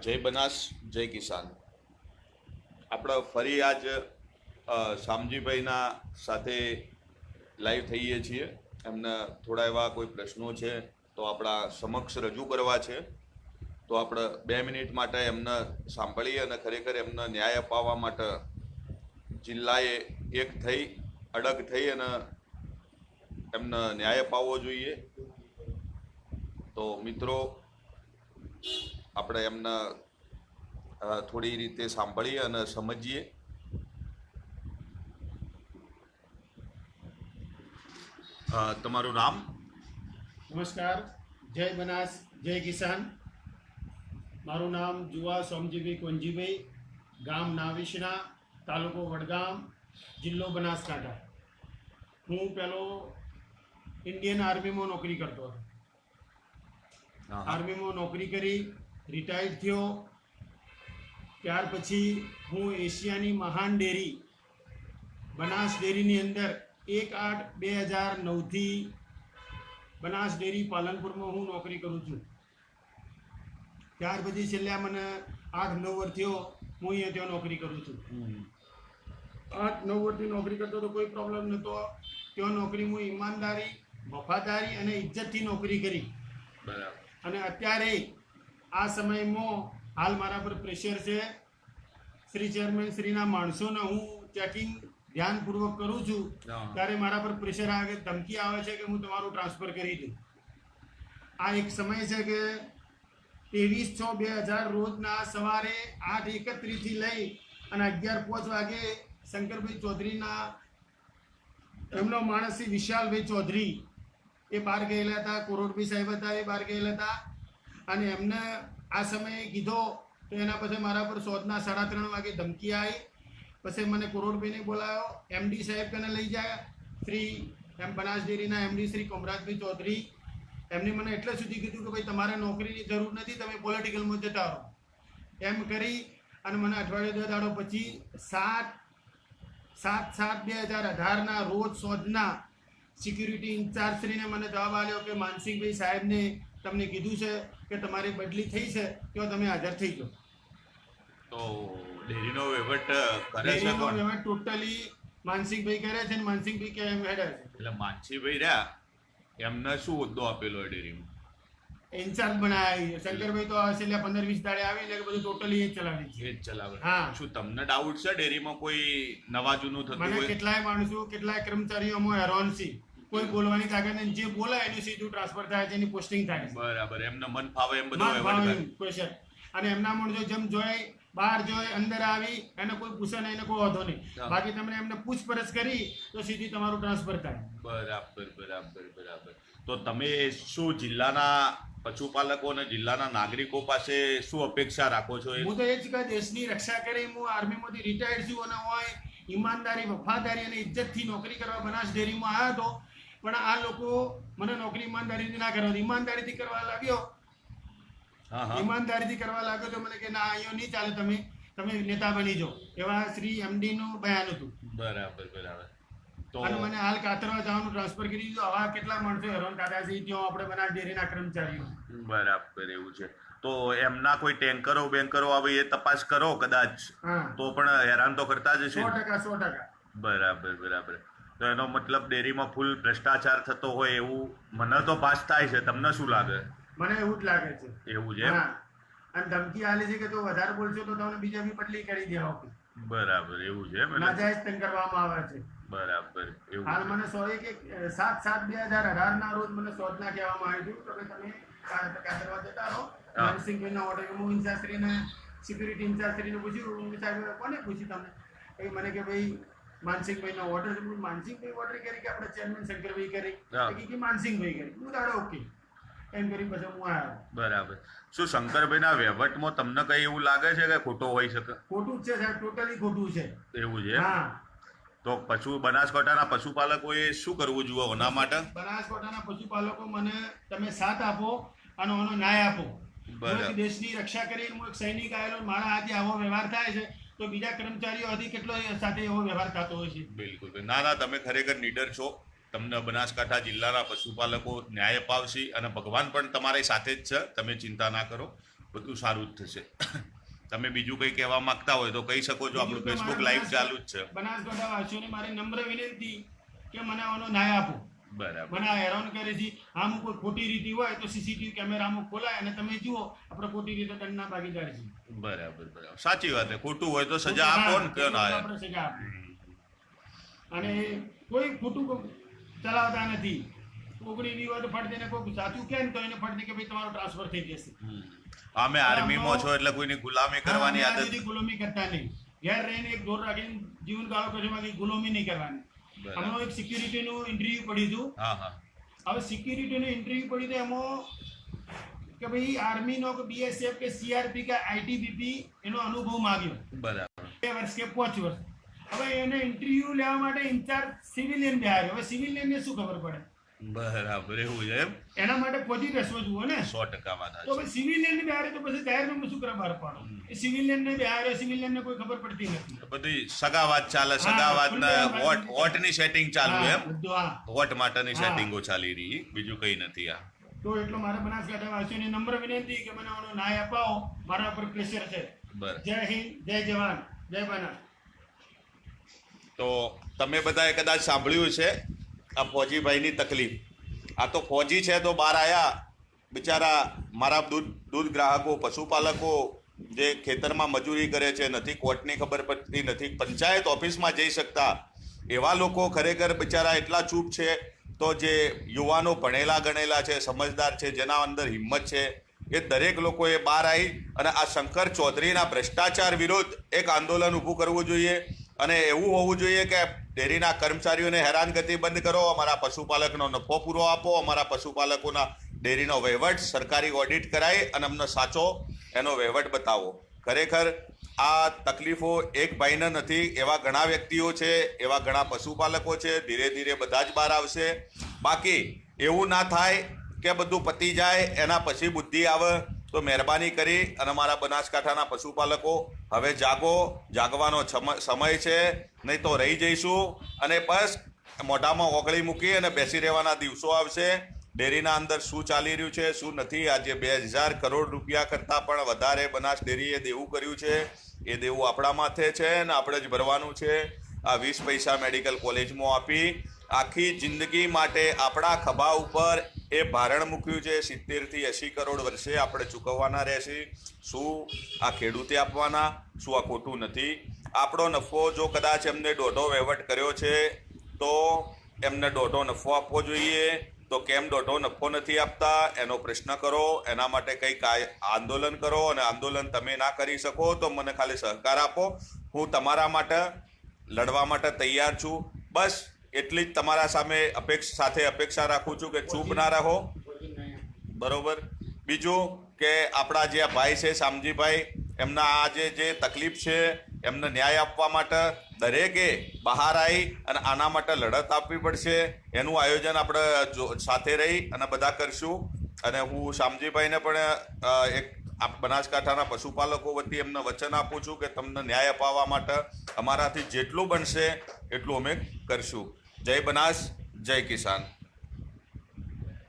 જય બનાસ જય કિસાન. આપણે ફરી આજ શામજીભાઈના સાથે લાઈવ થઈએ છીએ. એમના થોડા એવા કોઈ પ્રશ્નો છે તો આપણા સમક્ષ રજૂ કરવા છે. તો આપણે 2 મિનિટ માટે એમને સાંભળીએ અને ખરેખર એમને ન્યાય અપાવવા માટે જિલ્લાએ એક થઈ અડગ થઈ અને એમને ન્યાય અપાવવો જોઈએ. તો મિત્રો, આપણે એમને થોડી રીતે સાંભળીએ અને સમજીએ. તમારું નામ? નમસ્કાર, જય બનાસ જય કિસાન. મારું નામ જુવા સોમજીભાઈ કોંજીભાઈ, ગામ નાવિશના, તાલુકો વડગામ, જિલ્લો બનાસકાંઠા. હું પહેલો ઇન્ડિયન આર્મીમાં નોકરી કરતો હતો. આર્મીમાં નોકરી કરી રિટાયર્ડ થયો. ત્યાર પછી હું એશિયાની મહાન ડેરી બનાસ ડેરીની અંદર 1/8/2009થી બનાસ ડેરી પાલનપુરમાં હું નોકરી કરું છું. ત્યાર પછી છેલ્લા મને 8-9 વર્ષ થયો હું અહીંયા ત્યાં નોકરી કરું છું. 8-9 વર્ષથી નોકરી કરતો તો કોઈ પ્રોબ્લેમ નહોતો. ત્યાં નોકરી હું ઈમાનદારી, વફાદારી અને ઇજ્જતથી નોકરી કરી. બરાબર. અને અત્યારે આ સમયમાં હાલ મારા પર પ્રેશર છે. શ્રી ચેરમેન શ્રીના માણસોને હું ચેકિંગ ધ્યાનપૂર્વક કરું છું ત્યારે મારા પર પ્રેશર આવે, ધમકી આવે છે કે હું તમારું ટ્રાન્સફર કરી દઉં. આ એક સમય છે કે 23/6/2000 રોજના સવારે 8:31થી લઈ અને 11:05 વાગે શંકરભાઈ ચૌધરીના એમનો માણસ વિશાલભાઈ ચૌધરી એ બહાર ગયેલા હતા. કોરોડભાઈ સાહેબ હતા, એ બહાર ગયેલા હતા. અને એમને આ સમયે કીધો તો એના પછી મારા પર સોદના 3:30 વાગે ધમકી આવી. પછી મને કોરોડભાઈને બોલાવ્યો. એમડી સાહેબ કને લઈ જાય, શ્રી બનાસ ડેરીના એમડી શ્રી કોમરાજભાઈ ચૌધરી. એમને મને એટલે સુધી કીધું કે ભાઈ તમારે નોકરીની જરૂર નથી, તમે પોલિટિકલમાં જતા રહો. એમ કરી અને મને અઠવાડિયે 10 દાડો પછી 7/7/2018ના રોજ સોદના સિક્યુરિટી ઇન્ચાર્જશ્રીને મને જવાબ આવ્યો કે માનસિંહભાઈ સાહેબને તમને કીધું છે કે તમારી બદલી થઈ છે, તો તમે હાજર થઈ જાઓ. તો ડેરીનો વહીવટ કરે છે ડેરીનો કોણ? વહીવટ ટોટલી માનસિંહભાઈ કરે છે અને માનસિંહભાઈ કે એમ હેડર છે. એટલે માનસીભાઈ રહ્યા એમને શું હોદ્દો આપેલો હોય ડેરીમાં? ઇન્ચાર્જ બનાવ્યા. શંકરભાઈ તો છેલ્લા 15-20 દાડે આવી એટલે બધું ટોટલી એ જ ચલાવી છે. એ જ ચલાવે. હા. શું તમને ડાઉટ છે ડેરીમાં કોઈ નવા જૂનું થતું મને હોય? કેટલાય માણસો, કેટલાય કર્મચારીઓમાં હેરાન છે. કોઈ બોલવાની તાકાત નહીં. જે બોલે એનું સીધું ટ્રાન્સફર થાય છે, એની પોસ્ટિંગ થાય છે. બરાબર. એમને મન ફાવે એમ બધું વહીવટ કરે. ક્વેશ્ચન. અને એમના માણસો જેમ જોઈ, બહાર જોઈ, અંદર આવી, એને કોઈ પૂછે નહીં, એને કોઈ વાંધો નહીં. બાકી તમને એમને પૂછપરછ કરી તો સીધી તમારું ટ્રાન્સફર થાય. બરાબર. તો તમે શું જિલ્લાના પશુપાલકો અને જિલ્લાના નાગરિકો પાસે શું અપેક્ષા રાખો છો? હું તો એ જ કે દેશની રક્ષા કરી. હું આર્મીમાંથી રિટાયર્ડ છું અને હોય ઈમાનદારી, વફાદારી અને ઇજ્જતથી નોકરી કરવા બનાસ ડેરીમાં આવ્યો હતો. પણ આ લોકો મને નોકરી ઈમાનદારીથી ના કરવા, ઈમાનદારીથી કરવા લાગ્યો. ઈમાનદારીથી કરવા લાગ્યો તો મને કે ના, અહીંયા નહીં ચાલે, તમે નેતા બની જાઓ. એવા શ્રી એમડી નું બયાન હતું. બરાબર. તો અને મને હાલ કાતરવા જવાનું ટ્રાન્સફર કરી દીધું. આવા કેટલા માણસો હેરાન થતા છે ત્યાં આપણે બનાસ ડેરીના કર્મચારીઓ. બરાબર, એવું છે. તો એમના કોઈ ટેન્કરો બેન્કરો આવે એ તપાસ કરો કદાચ, તો પણ હેરાન તો કરતા જ હશે. 100%. બરાબર. તો એનો મતલબ ડેરીમાં ફૂલ ભ્રષ્ટાચાર થતો હોય એવું મને તો ભાસ થાય છે. તમને શું લાગે? મને એવું જ લાગે છે. એવું છે? અને ધમકી આલી છે કે જો વધારે બોલશો તો તમને બીજા બી બદલી કરી દેવા. બરાબર, એવું છે. નાજાયજ તંગ કરવામાં આવે છે. બરાબર, એવું. હાલ મને 7/7/2018ના રોજ મને સોદના કહેવામાં આવ્યું હતું કે તમે કાતરવા જતા રહો. માનસિંહભાઈના ઓર્ડર હું ઇન્ચાર્જશ્રીને, સિક્યુરિટી ઇન્ચાર્જશ્રીને પૂછ્યું. સાહેબ કોને પૂછ્યું તમને? એ મને કે ભાઈ માનસિંહભાઈના ઓર્ડર છે. માનસિંહભાઈ ઓર્ડર કરી કે આપણે ચેરમેન શંકરભાઈ કરી કે માનસિંહભાઈ કરી. હું દાડો ઓકે એમ કરી પછી હું આવ્યો. બરાબર. શું શંકરભાઈના વહીવટમાં તમને કઈ એવું લાગે છે કે ખોટો હોઈ શકે? ખોટું જ છે સાહેબ, ટોટલી ખોટું છે. એવું છે? હા. તો બનાસકાંઠાના પશુપાલકોએ શું કરવું જોઈએ ઓના માટે? બનાસકાંઠાના પશુપાલકો મને તમે સાથ આપો અને ઓનો ન્યાય આપો. દેશની રક્ષા કરી હું એક સૈનિક આવેલો, મારા આજે આવો વ્યવહાર થાય છે તો બીજા કર્મચારીઓ હજી કેટલો સાથે એવો વ્યવહાર થતો હોય છે. બિલકુલ. ના, તમે ખરેખર નીડર છો. તમને બનાસકાંઠા જિલ્લાના પશુપાલકો ન્યાય અપાવશે અને ભગવાન પણ તમારી સાથે જ છે. તમે ચિંતા ના કરો. બધું સારું જ થશે. તમે બીજું કંઈ કહેવા માંગતા હોય તો કહી શકો છો. આપણું ફેસબુક લાઈવ ચાલુ જ છે. બનાસકાંઠા વાસીઓને મારી નમ્ર વિનંતી કે મને આનો ન્યાય આપો. બરાબર. મને આ હેરાન કરે છે. આમ કોઈ ખોટી રીતિ હોય તો સીસીટીવી કેમેરામાં ખોલાય અને તમે જુઓ આપણે ખોટી રીતે દંડના ભાગીદાર છીએ. બરાબર. સાચી વાત છે. ખોટું હોય તો સજા આપો ને કયો ના આપણે સજા આપો. અને કોઈ ખોટું ચલાવતા નથી. કોકડી ની હોય તો ફટ દઈને કોઈ સાચું કે તો એને ફટ દે કે ભાઈ તમારો ટ્રાન્સફર થઈ જશે. અમે આર્મીમાં છો એટલે કોઈની ગુલામી કરવાની આદત. ગુલામી કરતા નહીં. ઘેર રહીને એક દોર રાખીને જીવન ગાળો કરશે, બાકી ગુલામી નહીં કરવાની. હમણાં એક સિક્યુરિટીનું ઇન્ટરવ્યુ પડ્યું હતું. હવે સિક્યુરિટીનું ઇન્ટરવ્યુ પડ્યું હતું એમાં કે ભાઈ આર્મીનો કે બીએસએફ કે સીઆરપી કે આઈટીબીપી એનો અનુભવ માંગ્યો. બરાબર. 2 વર્ષ કે 5 વર્ષ. હવે એને ઇન્ટરવ્યુ લેવા માટે ઇન્ચાર્જ સિવિલિયન બેહાર્યો. હવે સિવિલિયનને શું ખબર પડે? બરાબર. એવું છે એમ? એના માટે પોઝી રસવો જુઓ ને. 100% વાત તો પછી સિવિલિયન ને બેહારે તો પછી જાહેરમાં શું કરવા બહાર પાડો? એ સિવિલિયન ને બેહારે, સિવિલિયન ને કોઈ ખબર પડતી નથી. બધી સગાવાત ચાલે. સગાવાત ને વોટની સેટિંગ ચાલુ એમ? વોટ માટેની સેટિંગો ચાલી રહી, બીજું કઈ નથી. આ તો એટલો મારા બનાસકાંઠા વાસીઓને નમ્ર વિનંતી કે મને આનો ન્યાય અપાવો. મારા ઉપર પ્રેશર છે. જય હિન્દ, જય જવાન, જય બનાસ. તો તમે બધાએ કદાચ સાંભળ્યું છે આ ફોજીભાઈની તકલીફ. આ તો ફોજી છે તો બહાર આવ્યા બિચારા મારા દૂધ ગ્રાહકો, પશુપાલકો જે ખેતરમાં મજૂરી કરે છે, નથી કોર્ટની ખબર પડતી, નથી પંચાયત ઓફિસમાં જઈ શકતા, એવા લોકો ખરેખર બિચારા એટલા ચૂપ છે. તો જે યુવાનો ભણેલા ગણેલા છે, સમજદાર છે, જેના અંદર હિંમત છે, એ દરેક લોકોએ બહાર આવી અને આ શંકર ચૌધરીના ભ્રષ્ટાચાર વિરુદ્ધ એક આંદોલન ઊભું કરવું જોઈએ. અને એવું હોવું જોઈએ કે ડેરીના કર્મચારીઓને હેરાનગતિ બંધ કરો, અમારા પશુપાલકનો નફો પૂરો આપો, અમારા પશુપાલકોના ડેરીનો વહીવટ સરકારી ઓડિટ કરાય અને અમને સાચો એનો વહીવટ બતાવો. ખરેખર આ તકલીફો એક ભાઈને નથી, એવા ઘણા વ્યક્તિઓ છે, એવા ઘણા પશુપાલકો છે. ધીરે ધીરે બધા જ બહાર આવશે. બાકી એવું ના થાય કે બધું પતી જાય એના પછી બુદ્ધિ આવે. તો મહેરબાની કરી અને અમારા બનાસકાંઠાના પશુપાલકો હવે જાગો. જાગવાનો સમય છે, નહીં તો રહી જઈશું અને બસ મોઢામાં ઓગળી મૂકી અને બેસી રહેવાના દિવસો આવશે. ડેરીના અંદર શું ચાલી રહ્યું છે, શું નથી. આજે 2000 કરોડ રૂપિયા કરતાં પણ વધારે બનાસ ડેરીએ દેવું કર્યું છે. એ દેવું આપણા માથે છે ને આપણે જ ભરવાનું છે. આ 20 પૈસા મેડિકલ કોલેજમાં આપી આખી જિંદગી માટે આપણા ખભા ઉપર એ ભારણ મૂક્યું છે. 70 થી 80 કરોડ વર્ષે આપણે ચૂકવવાના રહેશે. શું આ ખેડૂતે આપવાના? શું આ ખોટું નથી? આપણો નફો જો કદાચ એમને દોઢો વહીવટ કર્યો છે તો એમને દોઢો નફો આપવો જોઈએ. તો કેમ દોઢો નફો નથી આપતા એનો પ્રશ્ન કરો. એના માટે કંઈક આંદોલન કરો. અને આંદોલન તમે ના કરી શકો તો મને ખાલી સહકાર આપો. હું તમારા માટે લડવા માટે તૈયાર છું. બસ એટલી જ તમારા સામે અપેક્ષા રાખું છું કે ચૂપ ના રહો. બરોબર. બીજું કે આપણા જે ભાઈ છે શામજીભાઈ, એમના આ જે તકલીફ છે એમને ન્યાય આપવા માટે દરેકે બહાર આવી અને આના માટે લડત આપવી પડશે. એનું આયોજન આપણે સાથે રહી અને બધા કરશું. અને હું શામજીભાઈને પણ એક બનાસકાંઠાના પશુપાલકો વતી એમને વચન આપું છું કે તમને ન્યાય અપાવવા માટે અમારાથી જેટલું બનશે એટલું અમે કરશું. જય બનાસ, જય કિસાન.